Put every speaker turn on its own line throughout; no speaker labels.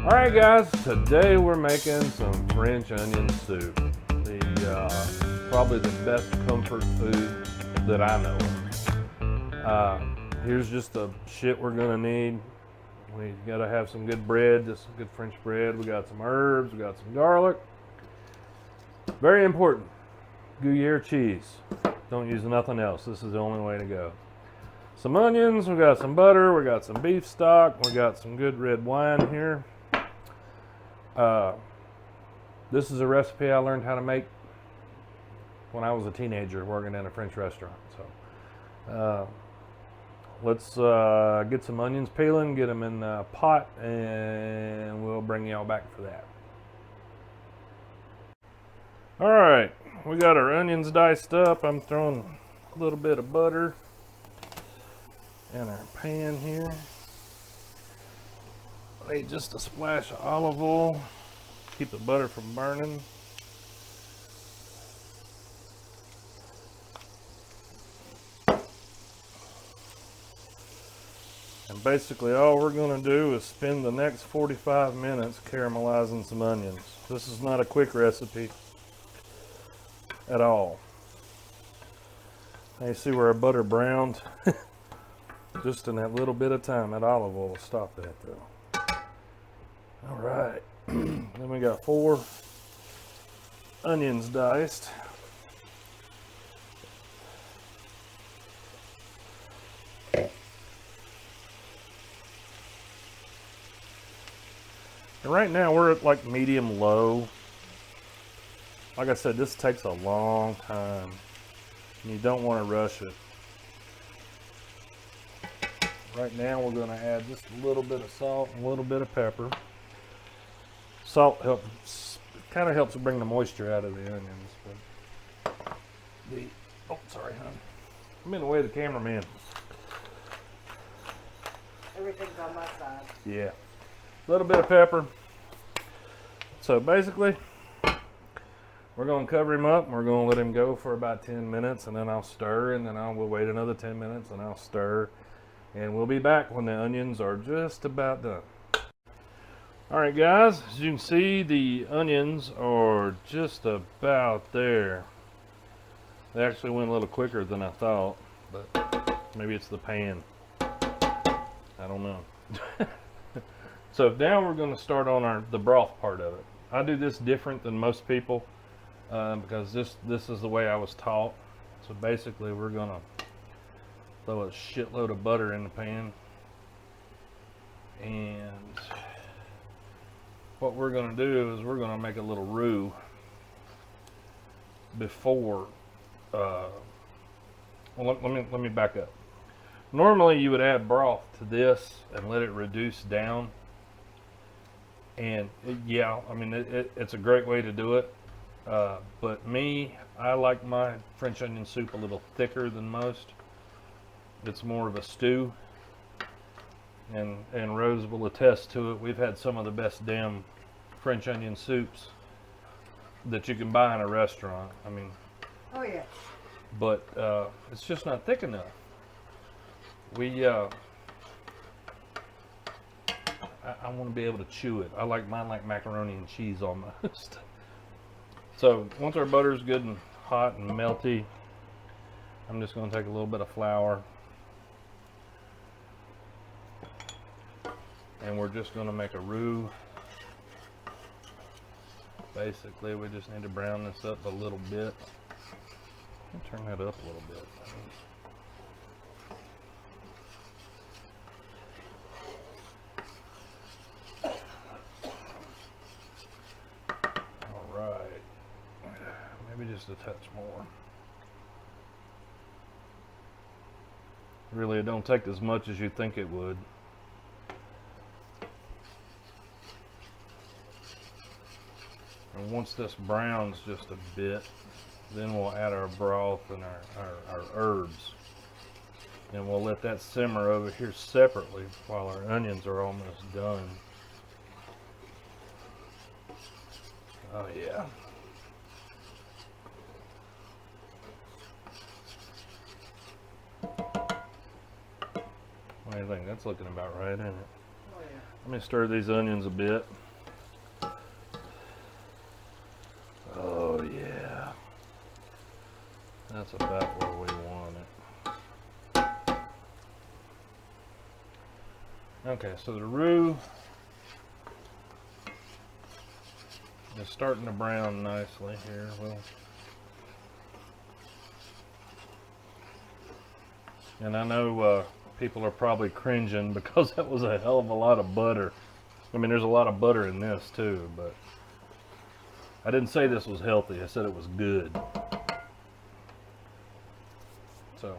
All right, guys. Today we're making some French onion soup. Probably the best comfort food that I know of. Here's just the shit we're gonna need. We gotta have some good bread, just some good French bread. We got some herbs. We got some garlic. Very important. Gruyere cheese. Don't use nothing else. This is the only way to go. Some onions. We got some butter. We got some beef stock. We got some good red wine here. This is a recipe I learned how to make when I was a teenager working in a French restaurant. So let's get some onions peeling, get them in the pot, and we'll bring y'all back for that. All right, we got our onions diced up. I'm throwing a little bit of butter in our pan here. Need just a splash of olive oil. Keep the butter from burning. And basically all we're going to do is spend the next 45 minutes caramelizing some onions. This is not a quick recipe at all. Now you see where our butter browned? Just in that little bit of time. That olive oil will stop that though. All right. Then we got 4 onions diced. And right now we're at like medium low. Like I said, this takes a long time. And you don't want to rush it. Right now we're going to add just a little bit of salt and a little bit of pepper. Salt kind of helps bring the moisture out of the onions. But oh, sorry, hon. I'm in the way of the cameraman.
Everything's on my side.
Yeah. A little bit of pepper. So basically, we're going to cover him up and we're going to let him go for about 10 minutes and then I'll stir and then we'll wait another 10 minutes and I'll stir. And we'll be back when the onions are just about done. All right, guys, as you can see, the onions are just about there. They actually went a little quicker than I thought, but maybe it's the pan. I don't know. So now we're going to start on the broth part of it. I do this different than most people because this is the way I was taught. So basically, we're going to throw a shitload of butter in the pan, and what we're going to do is we're going to make a little roux before well, let me back up. Normally you would add broth to this and let it reduce down, and yeah, I mean it's a great way to do it, but I like my French onion soup a little thicker than most. It's more of a stew, and Rose will attest to it. We've had some of the best damn French onion soups that you can buy in a restaurant. I mean,
oh yeah.
But it's just not thick enough. I want to be able to chew it. I like mine like macaroni and cheese almost. So once our butter's good and hot and melty, I'm just going to take a little bit of flour. And we're just going to make a roux. Basically, we just need to brown this up a little bit. Turn that up a little bit. All right. Maybe just a touch more. Really, it don't take as much as you think it would. And once this browns just a bit, then we'll add our broth and our herbs. And we'll let that simmer over here separately while our onions are almost done. Oh yeah. What do you think? That's looking about right, isn't it?
Oh yeah.
Let me stir these onions a bit. Oh yeah. That's about where we want it. Okay, so the roux is starting to brown nicely here. And I know people are probably cringing because that was a hell of a lot of butter. I mean, there's a lot of butter in this too, but I didn't say this was healthy. I said it was good. So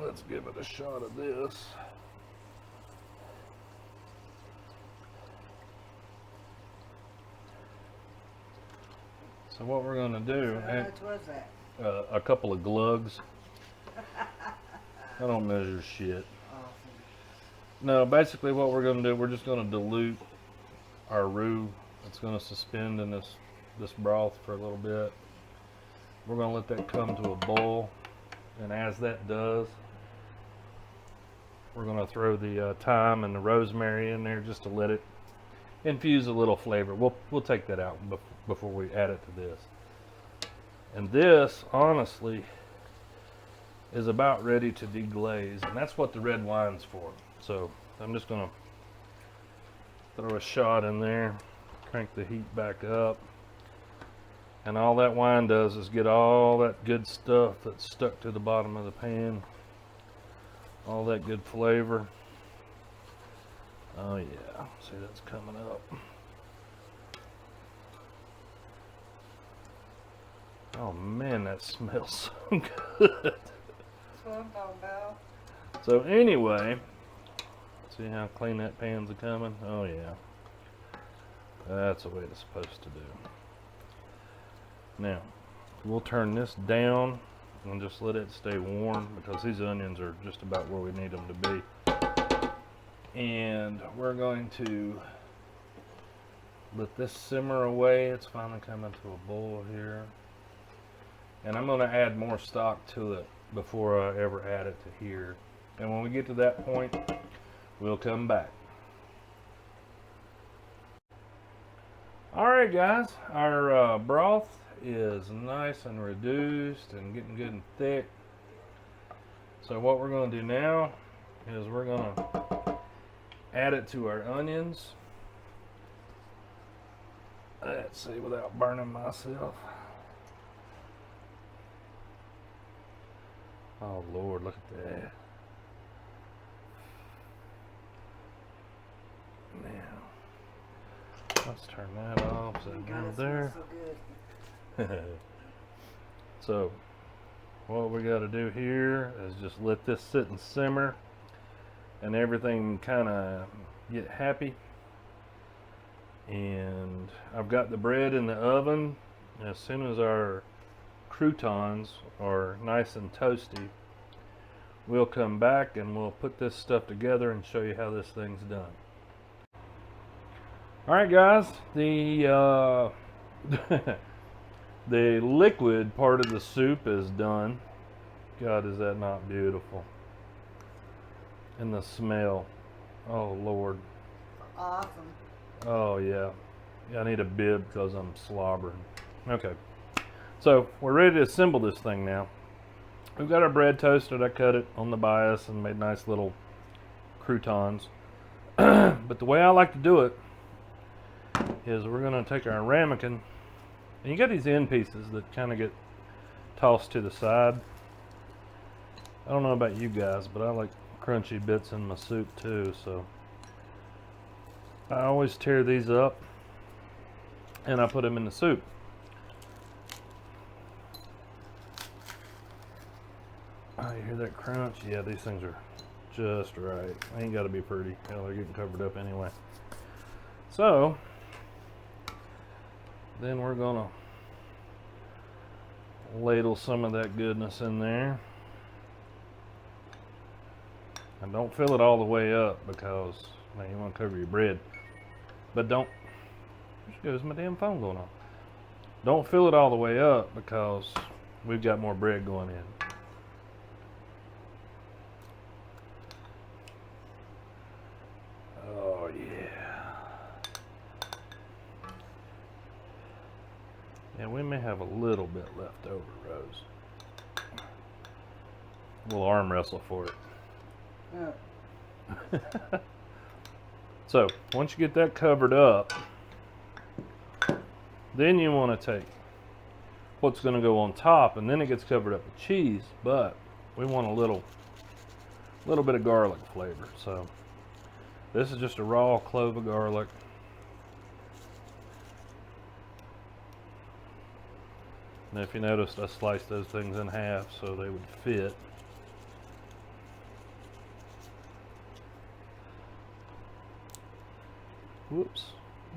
let's give it a shot of this. So what we're gonna do,
How much was that?
a couple of glugs. I don't measure shit.
Awesome.
No, basically what we're gonna do, we're just gonna dilute our roux. It's gonna suspend in this broth for a little bit. We're gonna let that come to a boil, and as that does, we're gonna throw the thyme and the rosemary in there just to let it infuse a little flavor. We'll take that out before we add it to this. And this, honestly, is about ready to deglaze, and that's what the red wine's for. So I'm just gonna throw a shot in there, crank the heat back up, and all that wine does is get all that good stuff that's stuck to the bottom of the pan, all that good flavor. Oh yeah, see, that's coming up. Oh man, that smells so good.
That's what I'm talking about.
So anyway, see how clean that pan's coming? Oh yeah. That's the way it's supposed to do. Now, we'll turn this down and just let it stay warm because these onions are just about where we need them to be. And we're going to let this simmer away. It's finally coming to a boil here. And I'm going to add more stock to it before I ever add it to here. And when we get to that point, we'll come back. Alright guys, our broth is nice and reduced and getting good and thick. So what we're going to do now is we're going to add it to our onions. Let's see, without burning myself. Oh Lord, look at that. Now, let's turn that off. So
God,
go
it
there.
smells so good.
So, what we got to do here is just let this sit and simmer, and everything kind of get happy. And I've got the bread in the oven. As soon as our croutons are nice and toasty, we'll come back and we'll put this stuff together and show you how this thing's done. Alright guys, the the liquid part of the soup is done. God, is that not beautiful? And the smell, oh Lord.
Awesome.
Oh yeah, I need a bib because I'm slobbering. Okay, so we're ready to assemble this thing now. We've got our bread toasted. I cut it on the bias and made nice little croutons. But the way I like to do it is we're going to take our ramekin, and you got these end pieces that kind of get tossed to the side. I don't know about you guys, but I like crunchy bits in my soup too, so I always tear these up and I put them in the soup. Oh, you hear that crunch? Yeah, these things are just right. They ain't got to be pretty. Hell, they're getting covered up anyway. So, then we're going to ladle some of that goodness in there. And don't fill it all the way up because, man, you want to cover your bread. But don't, there goes my damn phone going on. Don't fill it all the way up because we've got more bread going in. Oh, Yeah, we may have a little bit left over, Rose. We'll arm wrestle for it. So, once you get that covered up, then you want to take what's going to go on top, and then it gets covered up with cheese, but we want a little bit of garlic flavor. So, this is just a raw clove of garlic. And if you noticed, I sliced those things in half so they would fit. Whoops.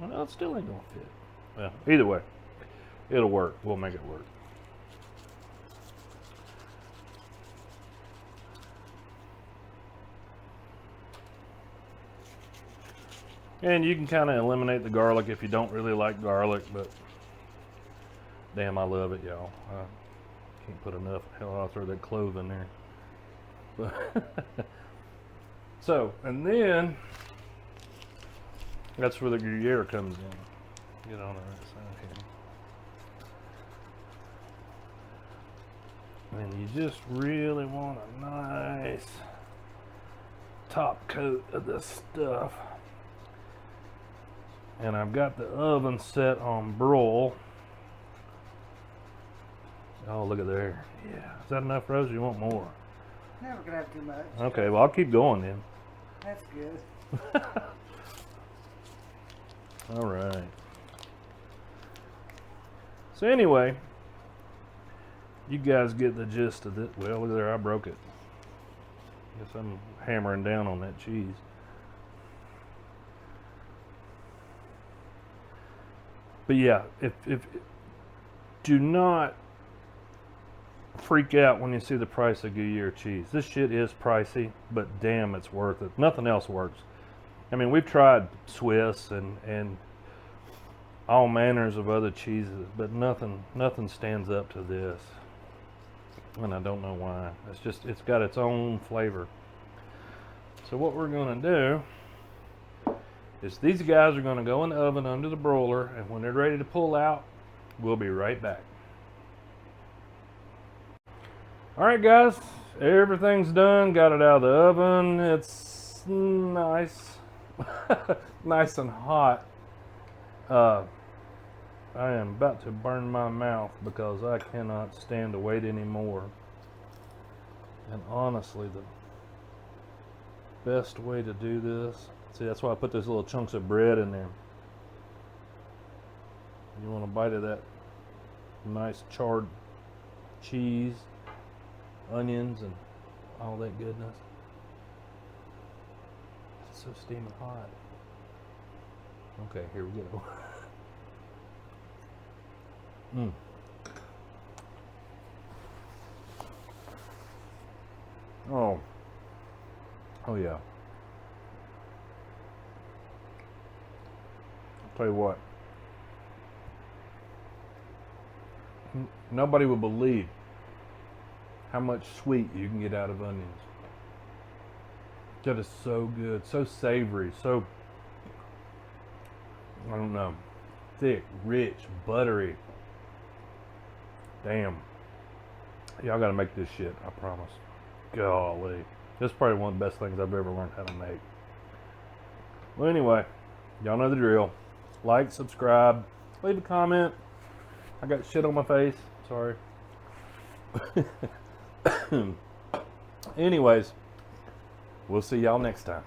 Well, it still ain't gonna fit. Well, either way, it'll work. We'll make it work. And you can kind of eliminate the garlic if you don't really like garlic, but damn, I love it, y'all. I can't put enough. Hell, I'll throw that clove in there. So, and then that's where the Gruyere comes in. Get on the right side here. And you just really want a nice top coat of this stuff. And I've got the oven set on broil. Oh, look at there. Yeah. Is that enough, Rose? You want more?
Never gonna have too much.
Okay, well, I'll keep going then.
That's good.
All right. So anyway, you guys get the gist of it. Well, look there, I broke it. Guess I'm hammering down on that cheese. But yeah, if do not freak out when you see the price of Gruyere cheese. This shit is pricey, but damn, it's worth it. Nothing else works. I mean, we've tried Swiss and all manners of other cheeses, but nothing stands up to this. And I don't know why. It's just, it's got its own flavor. So what we're going to do is these guys are going to go in the oven under the broiler, and when they're ready to pull out, we'll be right back. All right, guys, everything's done. Got it out of the oven. It's nice, nice and hot. I am about to burn my mouth because I cannot stand to wait anymore. And honestly, the best way to do this, see, that's why I put those little chunks of bread in there. You want a bite of that nice charred cheese, onions, and all that goodness. It's so steaming hot. Okay, here we go. Oh yeah. I'll tell you what. Nobody would believe how much sweet you can get out of onions. That is so good, so savory, so, I don't know, thick, rich, buttery. Damn. Y'all gotta make this shit, I promise. Golly. This is probably one of the best things I've ever learned how to make. Well, anyway, y'all know the drill. Like, subscribe, leave a comment. I got shit on my face. Sorry. Anyways, we'll see y'all next time.